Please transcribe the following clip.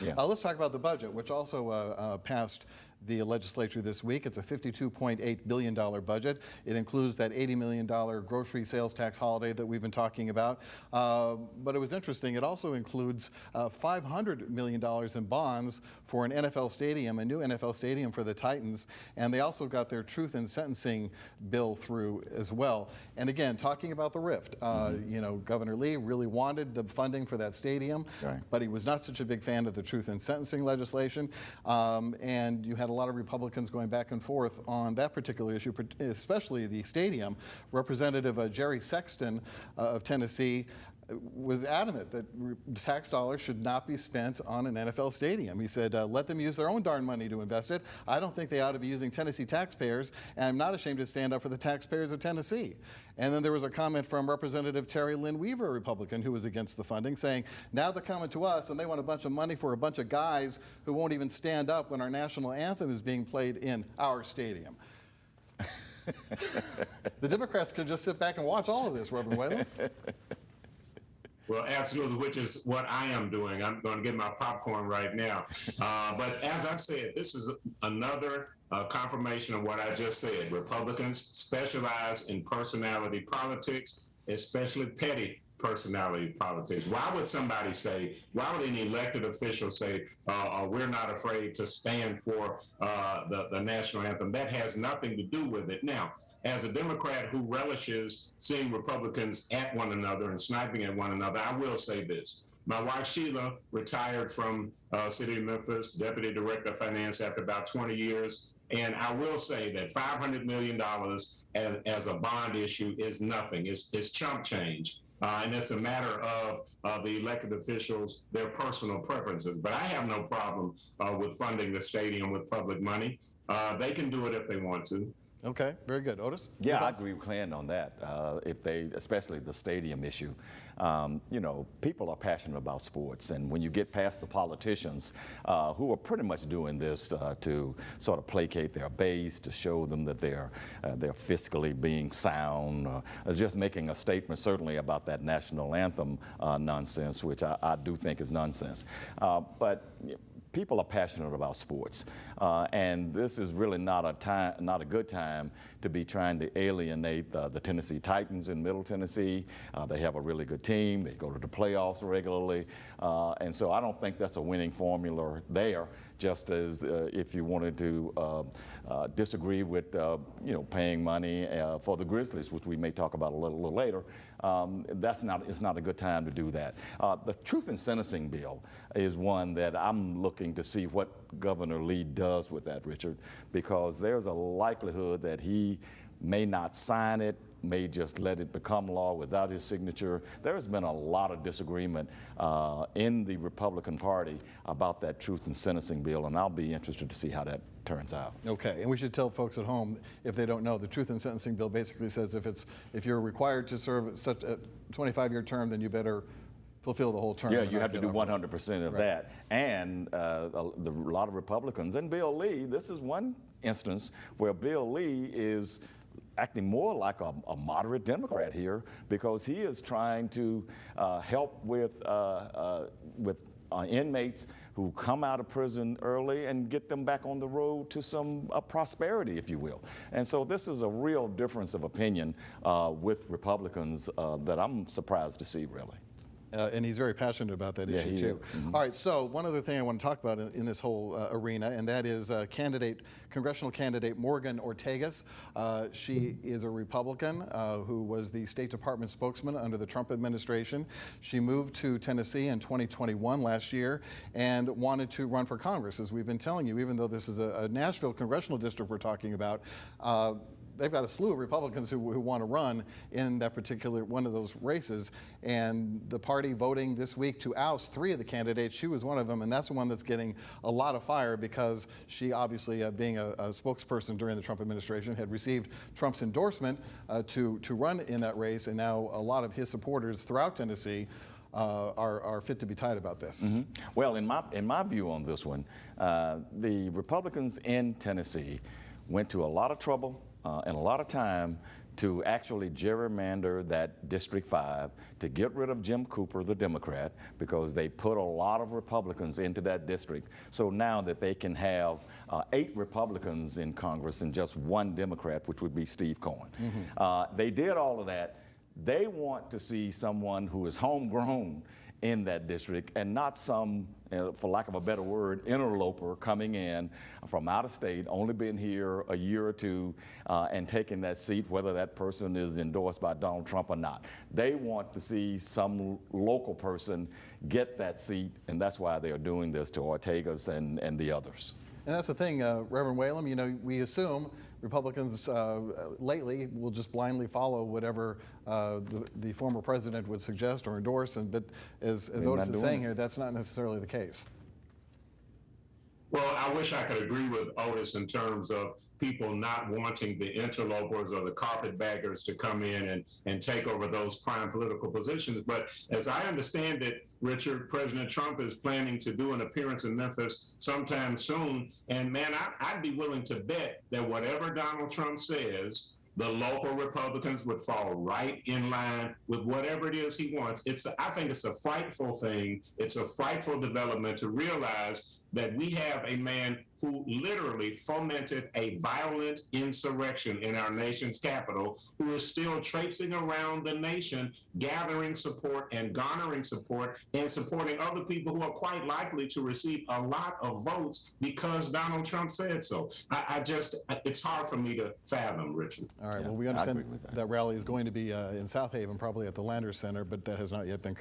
Yeah. Let's talk about the budget, which also passed the legislature this week. It's a $52.8 billion budget. It includes that $80 million grocery sales tax holiday that we've been talking about. But it was interesting. It also includes $500 million in bonds for an NFL stadium, a new NFL stadium for the Titans. And they also got their truth in sentencing bill through as well. And again, talking about the rift, you know, Governor Lee really wanted the funding for that stadium, but he was not such a big fan of the truth in sentencing legislation. And you had a lot of Republicans going back and forth on that particular issue, especially the stadium. Representative Jerry Sexton of Tennessee was adamant that tax dollars should not be spent on an NFL stadium. He said, let them use their own darn money to invest it. I don't think they ought to be using Tennessee taxpayers, and I'm not ashamed to stand up for the taxpayers of Tennessee. And then there was a comment from Representative Terry Lynn Weaver, a Republican, who was against the funding, saying, now they're coming to us and they want a bunch of money for a bunch of guys who won't even stand up when our national anthem is being played in our stadium. The Democrats could just sit back and watch all of this, Reverend Whalum. Well, absolutely, which is what I am doing. I'm going to get my popcorn right now. But as I said, this is another confirmation of what I just said. Republicans specialize in personality politics, especially petty personality politics. Why would somebody say, why would an elected official say, we're not afraid to stand for the national anthem? That has nothing to do with it. Now, as a Democrat who relishes seeing Republicans at one another and sniping at one another, I will say this. My wife, Sheila, retired from City of Memphis, Deputy Director of Finance after about 20 years. And I will say that $500 million as a bond issue is nothing. It's chump change. And it's a matter of the elected officials, their personal preferences. But I have no problem with funding the stadium with public money. They can do it if they want to. Okay, very good. Otis? Yeah, I agree with Glenn on that. If they, especially the stadium issue, you know, people are passionate about sports, and when you get past the politicians who are pretty much doing this to sort of placate their base, to show them that they're fiscally being sound, just making a statement certainly about that national anthem nonsense, which I do think is nonsense. But people are passionate about sports, and this is really not a good time to be trying to alienate the Tennessee Titans in Middle Tennessee. They have a really good team. They go to the playoffs regularly, and so I don't think that's a winning formula there. Just as if you wanted to disagree with you know, paying money for the Grizzlies, which we may talk about a little later, it's not a good time to do that. The truth in sentencing bill is one that I'm looking to see what Governor Lee does with that, Richard, because there's a likelihood that he may not sign it, may just let it become law without his signature. There has been a lot of disagreement in the Republican Party about that truth in sentencing bill, and I'll be interested to see how that turns out. Okay, and we should tell folks at home, if they don't know, the truth in sentencing bill basically says if you're required to serve such a 25-year term, then you better fulfill the whole term. Yeah, you have to do 100% of that. And a lot of Republicans, and Bill Lee, this is one instance where Bill Lee is acting more like a moderate Democrat here, because he is trying to help with inmates who come out of prison early and get them back on the road to some prosperity, if you will. And so this is a real difference of opinion with Republicans that I'm surprised to see, really. And he's very passionate about that issue, too. All right, so one other thing I want to talk about in this whole arena, and that is congressional candidate Morgan Ortagus. She is a Republican who was the State Department spokesman under the Trump administration. She moved to Tennessee in 2021, last year, and wanted to run for Congress, as we've been telling you, even though this is a Nashville congressional district we're talking about. They've got a slew of Republicans who want to run in that particular one of those races, and the party voting this week to oust 3 of the candidates. She was one of them, and that's the one that's getting a lot of fire because she obviously, being a spokesperson during the Trump administration, had received Trump's endorsement to run in that race, and now a lot of his supporters throughout Tennessee are fit to be tied about this. Well, in my view on this one, the Republicans in Tennessee went to a lot of trouble and a lot of time to actually gerrymander that District 5 to get rid of Jim Cooper, the Democrat, because they put a lot of Republicans into that district. So now that they can have 8 Republicans in Congress and just 1 Democrat, which would be Steve Cohen. They did all of that. They want to see someone who is homegrown in that district and not some, for lack of a better word, interloper coming in from out of state, only been here a year or 2 and taking that seat, whether that person is endorsed by Donald Trump or not. They want to see some local person get that seat, and that's why they are doing this to Ortegas and the others. And that's the thing, Reverend Whalum, you know, we assume Republicans lately will just blindly follow whatever the former president would suggest or endorse, but as Otis is saying here, that's not necessarily the case. Well, I wish I could agree with Otis in terms of people not wanting the interlopers or the carpetbaggers to come in and take over those prime political positions. But as I understand it, Richard, President Trump is planning to do an appearance in Memphis sometime soon. And man, I'd be willing to bet that whatever Donald Trump says, the local Republicans would fall right in line with whatever it is he wants. I think it's a frightful thing. It's a frightful development to realize that we have a man who literally fomented a violent insurrection in our nation's capital, who is still traipsing around the nation, gathering support and garnering support and supporting other people who are quite likely to receive a lot of votes because Donald Trump said so. It's hard for me to fathom, Richard. All right, well, we understand that rally is going to be in South Haven, probably at the Landers Center, but that has not yet been confirmed.